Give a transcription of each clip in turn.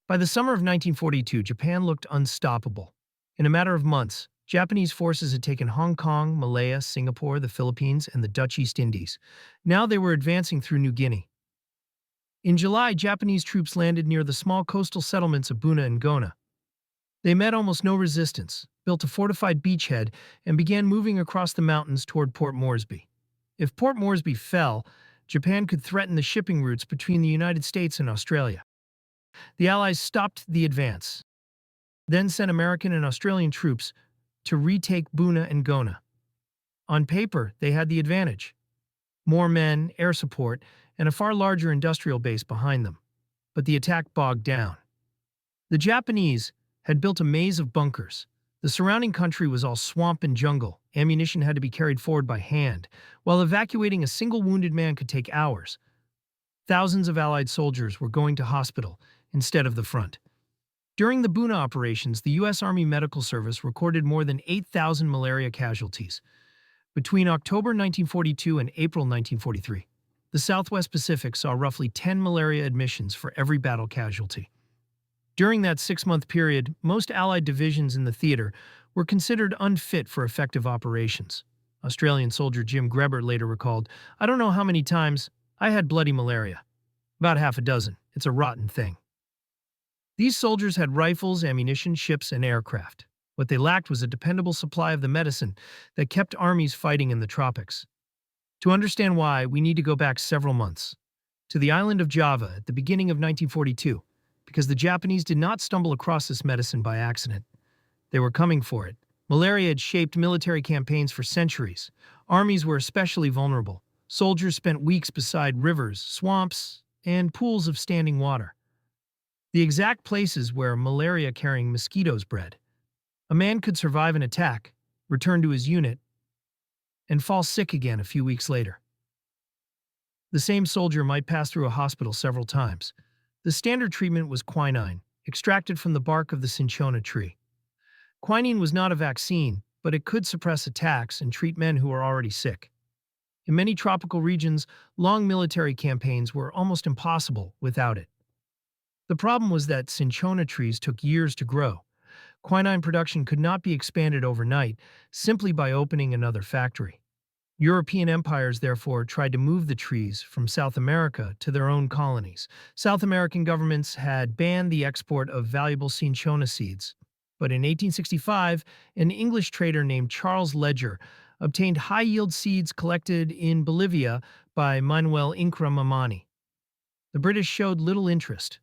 By the summer of 1942, Japan looked unstoppable. In a matter of months, Japanese forces had taken Hong Kong, Malaya, Singapore, the Philippines, and the Dutch East Indies. Now they were advancing through New Guinea. In July, Japanese troops landed near the small coastal settlements of Buna and Gona. They met almost no resistance, built a fortified beachhead, and began moving across the mountains toward Port Moresby. If Port Moresby fell, Japan could threaten the shipping routes between the United States and Australia. The Allies stopped the advance, then sent American and Australian troops to retake Buna and Gona. On paper, they had the advantage. More men, air support, and a far larger industrial base behind them. But the attack bogged down. The Japanese had built a maze of bunkers. The surrounding country was all swamp and jungle. Ammunition had to be carried forward by hand, while evacuating a single wounded man could take hours. Thousands of Allied soldiers were going to hospital instead of the front. During the Buna operations, the U.S. Army Medical Service recorded more than 8,000 malaria casualties. Between October 1942 and April 1943, the Southwest Pacific saw roughly 10 malaria admissions for every battle casualty. During that 6-month period, most Allied divisions in the theater were considered unfit for effective operations. Australian soldier Jim Grebert later recalled, "I don't know how many times I had bloody malaria. About half a dozen. It's a rotten thing." These soldiers had rifles, ammunition, ships, and aircraft. What they lacked was a dependable supply of the medicine that kept armies fighting in the tropics. To understand why, we need to go back several months, to the island of Java at the beginning of 1942, because the Japanese did not stumble across this medicine by accident. They were coming for it. Malaria had shaped military campaigns for centuries. Armies were especially vulnerable. Soldiers spent weeks beside rivers, swamps, and pools of standing water. The exact places where malaria-carrying mosquitoes bred. A man could survive an attack, return to his unit, and fall sick again a few weeks later. The same soldier might pass through a hospital several times. The standard treatment was quinine, extracted from the bark of the cinchona tree. Quinine was not a vaccine, but it could suppress attacks and treat men who were already sick. In many tropical regions, long military campaigns were almost impossible without it. The problem was that cinchona trees took years to grow. Quinine production could not be expanded overnight simply by opening another factory. European empires, therefore, tried to move the trees from South America to their own colonies. South American governments had banned the export of valuable cinchona seeds. But in 1865, an English trader named Charles Ledger obtained high-yield seeds collected in Bolivia by Manuel Incra Mamani. The British showed little interest.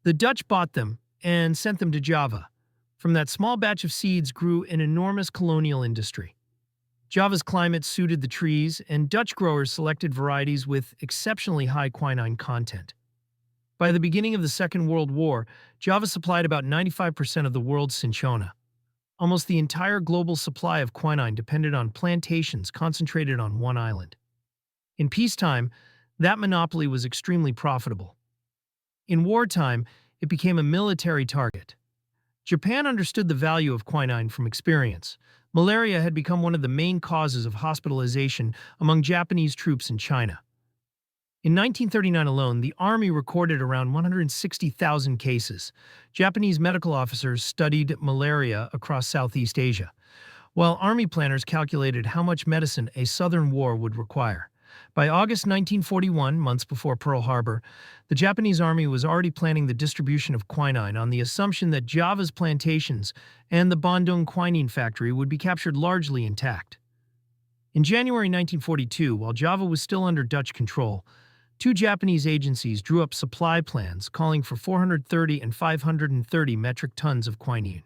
The Dutch bought them and sent them to Java. From that small batch of seeds grew an enormous colonial industry. Java's climate suited the trees, and Dutch growers selected varieties with exceptionally high quinine content. By the beginning of the Second World War, Java supplied about 95% of the world's cinchona. Almost the entire global supply of quinine depended on plantations concentrated on one island. In peacetime, that monopoly was extremely profitable. In wartime, it became a military target. Japan understood the value of quinine from experience. Malaria had become one of the main causes of hospitalization among Japanese troops in China. In 1939 alone, the Army recorded around 160,000 cases. Japanese medical officers studied malaria across Southeast Asia, while Army planners calculated how much medicine a Southern war would require. By August 1941, months before Pearl Harbor, the Japanese Army was already planning the distribution of quinine on the assumption that Java's plantations and the Bandung quinine factory would be captured largely intact. In January 1942, while Java was still under Dutch control, two Japanese agencies drew up supply plans calling for 430 and 530 metric tons of quinine.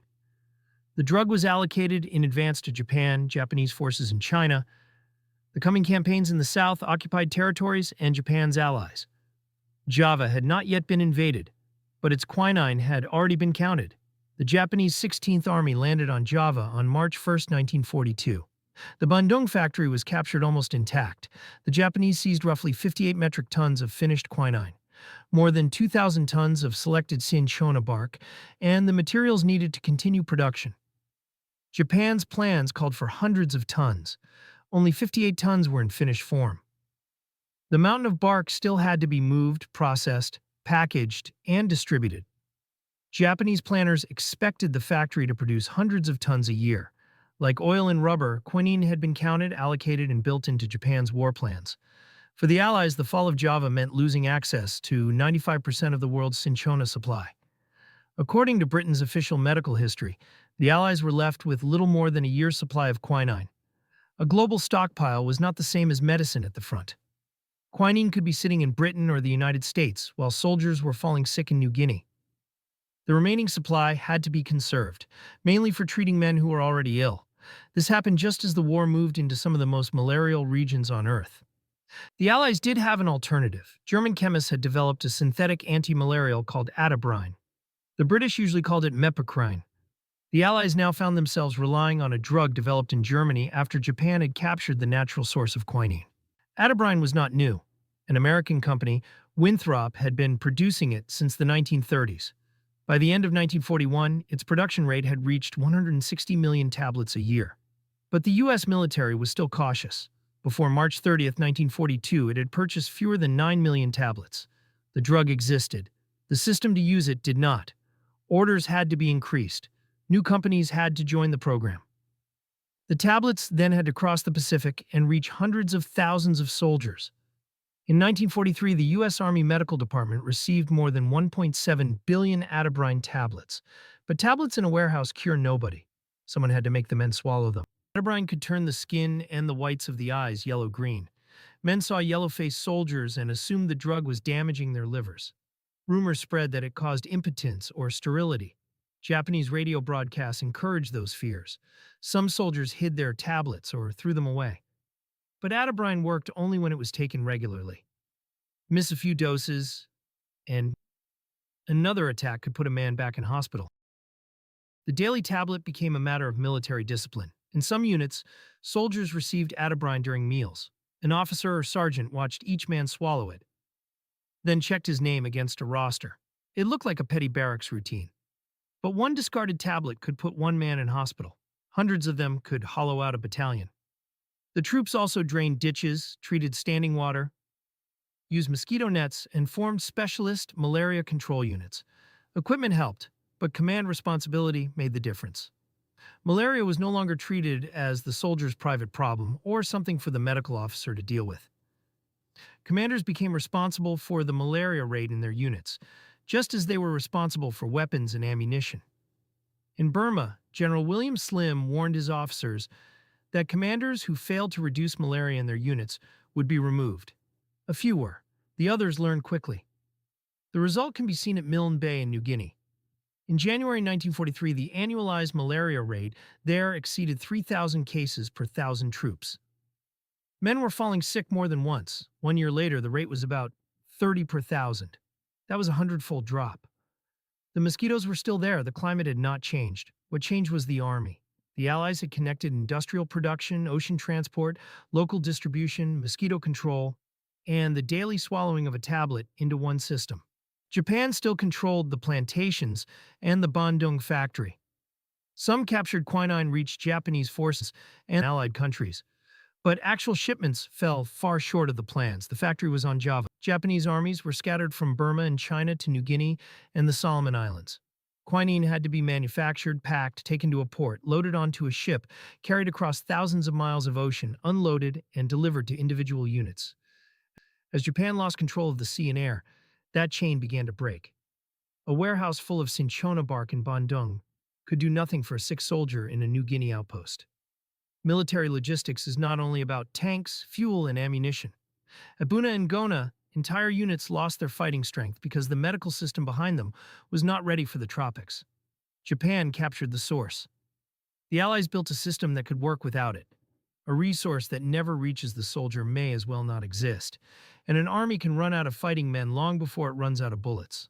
The drug was allocated in advance to Japan, Japanese forces in China, the coming campaigns in the South, occupied territories, and Japan's allies. Java had not yet been invaded, but its quinine had already been counted. The Japanese 16th Army landed on Java on March 1, 1942. The Bandung factory was captured almost intact. The Japanese seized roughly 58 metric tons of finished quinine, more than 2,000 tons of selected cinchona bark, and the materials needed to continue production. Japan's plans called for hundreds of tons. Only 58 tons were in finished form. The mountain of bark still had to be moved, processed, packaged, and distributed. Japanese planners expected the factory to produce hundreds of tons a year. Like oil and rubber, quinine had been counted, allocated, and built into Japan's war plans. For the Allies, the fall of Java meant losing access to 95% of the world's cinchona supply. According to Britain's official medical history, the Allies were left with little more than a year's supply of quinine. A global stockpile was not the same as medicine at the front. Quinine could be sitting in Britain or the United States, while soldiers were falling sick in New Guinea. The remaining supply had to be conserved, mainly for treating men who were already ill. This happened just as the war moved into some of the most malarial regions on Earth. The Allies did have an alternative. German chemists had developed a synthetic anti-malarial called Atabrine. The British usually called it mepicrine. The Allies now found themselves relying on a drug developed in Germany after Japan had captured the natural source of quinine. Atabrine was not new. An American company, Winthrop, had been producing it since the 1930s. By the end of 1941, its production rate had reached 160 million tablets a year. But the U.S. military was still cautious. Before March 30, 1942, it had purchased fewer than 9 million tablets. The drug existed. The system to use it did not. Orders had to be increased. New companies had to join the program. The tablets then had to cross the Pacific and reach hundreds of thousands of soldiers. In 1943, the U.S. Army Medical Department received more than 1.7 billion Atabrine tablets. But tablets in a warehouse cure nobody. Someone had to make the men swallow them. Atabrine could turn the skin and the whites of the eyes yellow-green. Men saw yellow-faced soldiers and assumed the drug was damaging their livers. Rumors spread that it caused impotence or sterility. Japanese radio broadcasts encouraged those fears. Some soldiers hid their tablets or threw them away. But Atabrine worked only when it was taken regularly. Miss a few doses, and another attack could put a man back in hospital. The daily tablet became a matter of military discipline. In some units, soldiers received Atabrine during meals. An officer or sergeant watched each man swallow it, then checked his name against a roster. It looked like a petty barracks routine. But one discarded tablet could put one man in hospital. Hundreds of them could hollow out a battalion. The troops also drained ditches, treated standing water, used mosquito nets, and formed specialist malaria control units. Equipment helped, but command responsibility made the difference. Malaria was no longer treated as the soldier's private problem or something for the medical officer to deal with. Commanders became responsible for the malaria rate in their units, just as they were responsible for weapons and ammunition. In Burma, General William Slim warned his officers that commanders who failed to reduce malaria in their units would be removed. A few were. The others learned quickly. The result can be seen at Milne Bay in New Guinea. In January 1943, the annualized malaria rate there exceeded 3,000 cases per 1,000 troops. Men were falling sick more than once. 1 year later, the rate was about 30 per 1,000. That was a 100-fold drop. The mosquitoes were still there. The climate had not changed. What changed was the army. The Allies had connected industrial production, ocean transport, local distribution, mosquito control, and the daily swallowing of a tablet into one system. Japan still controlled the plantations and the Bandung factory. Some captured quinine reached Japanese forces and allied countries. But actual shipments fell far short of the plans. The factory was on Java. Japanese armies were scattered from Burma and China to New Guinea and the Solomon Islands. Quinine had to be manufactured, packed, taken to a port, loaded onto a ship, carried across thousands of miles of ocean, unloaded, and delivered to individual units. As Japan lost control of the sea and air, that chain began to break. A warehouse full of cinchona bark in Bandung could do nothing for a sick soldier in a New Guinea outpost. Military logistics is not only about tanks, fuel, and ammunition. At Buna and Gona, entire units lost their fighting strength because the medical system behind them was not ready for the tropics. Japan captured the source. The Allies built a system that could work without it. A resource that never reaches the soldier may as well not exist, and an army can run out of fighting men long before it runs out of bullets.